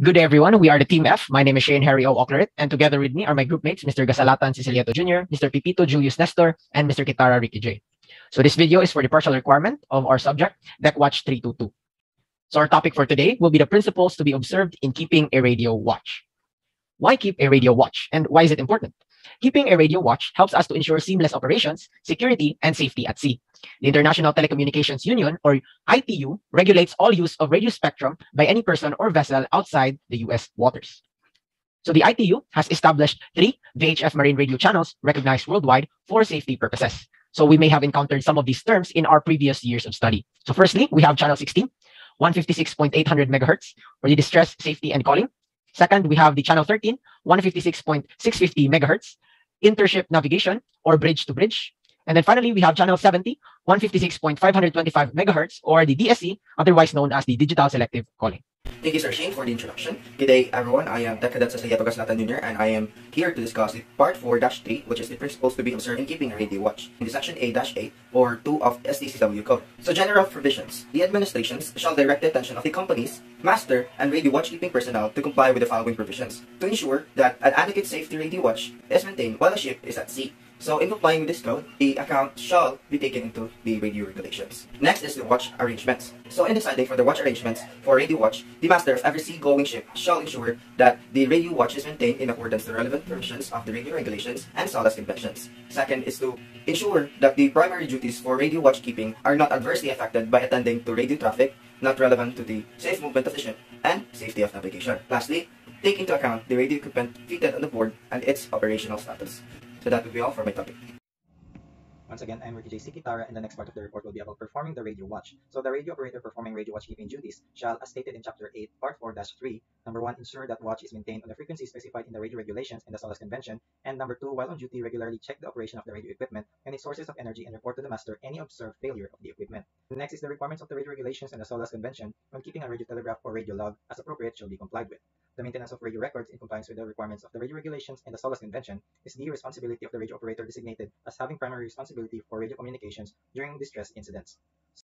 Good day, everyone. We are the Team F. My name is Shane Harry O. Oclarit, and together with me are my group mates, Mr. Gasalatan Cecilieto Jr., Mr. Pipito Julius Nestor, and Mr. Kitara Ricky J. So this video is for the partial requirement of our subject, Deckwatch 322. So our topic for today will be the principles to be observed in keeping a radio watch. Why keep a radio watch, and why is it important? Keeping a radio watch helps us to ensure seamless operations, security, and safety at sea. The International Telecommunications Union, or ITU, regulates all use of radio spectrum by any person or vessel outside the US waters. So the ITU has established 3 VHF marine radio channels recognized worldwide for safety purposes. So we may have encountered some of these terms in our previous years of study. So firstly, we have channel 16, 156.800 megahertz for the distress, safety, and calling. Second, we have the channel 13, 156.650 megahertz, intership navigation or bridge to bridge. And then finally, we have channel 70, 156.525 megahertz or the DSC, otherwise known as the digital selective calling. Thank you, Sir Shane, for the introduction. Good day, everyone. I am Deckwatch Jr., and I am here to discuss the Part 4-3, which is the principles to be observed in keeping a radio watch, in the Section A-8 or 2 of STCW Code. So, general provisions. The administrations shall direct the attention of the company's master and radio watchkeeping personnel to comply with the following provisions to ensure that an adequate safety radio watch is maintained while the ship is at sea. So, in complying with this code, the account shall be taken into the radio regulations. Next is the watch arrangements. So, in deciding for the watch arrangements for radio watch, the master of every sea-going ship shall ensure that the radio watch is maintained in accordance to relevant provisions of the radio regulations and SOLAS conventions. Second is to ensure that the primary duties for radio watchkeeping are not adversely affected by attending to radio traffic not relevant to the safe movement of the ship and safety of navigation. Lastly, take into account the radio equipment fitted on the board and its operational status. So that will be all for my topic. Once again, I'm Ricky J. Kitara, and the next part of the report will be about performing the radio watch. So the radio operator performing radio watchkeeping duties shall, as stated in Chapter 8, Part 4-3, number 1, ensure that watch is maintained on the frequency specified in the radio regulations and the SOLAS convention, and number 2, while on duty, regularly check the operation of the radio equipment and its sources of energy and report to the master any observed failure of the equipment. Next is the requirements of the radio regulations and the SOLAS convention. When keeping a radio telegraph or radio log, as appropriate, shall be complied with. The maintenance of radio records in compliance with the requirements of the radio regulations and the SOLAS convention is the responsibility of the radio operator designated as having primary responsibility for radio communications during distress incidents.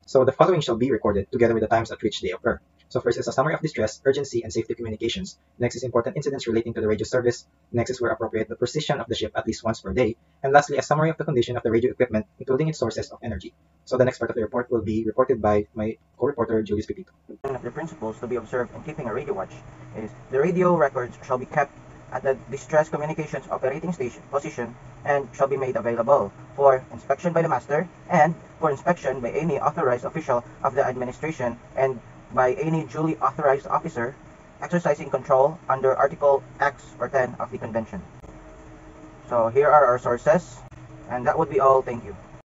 So the following shall be recorded together with the times at which they occur. So first is a summary of distress, urgency, and safety communications. Next is important incidents relating to the radio service. Next is where appropriate the position of the ship at least once per day. And lastly, a summary of the condition of the radio equipment, including its sources of energy. So the next part of the report will be reported by my co-reporter Julius Pipito. One of the principles to be observed in keeping a radio watch is the radio records shall be kept at the distress communications operating station position and shall be made available for inspection by the master and for inspection by any authorized official of the administration and by any duly authorized officer exercising control under Article X or 10 of the Convention. So here are our sources, and that would be all. Thank you.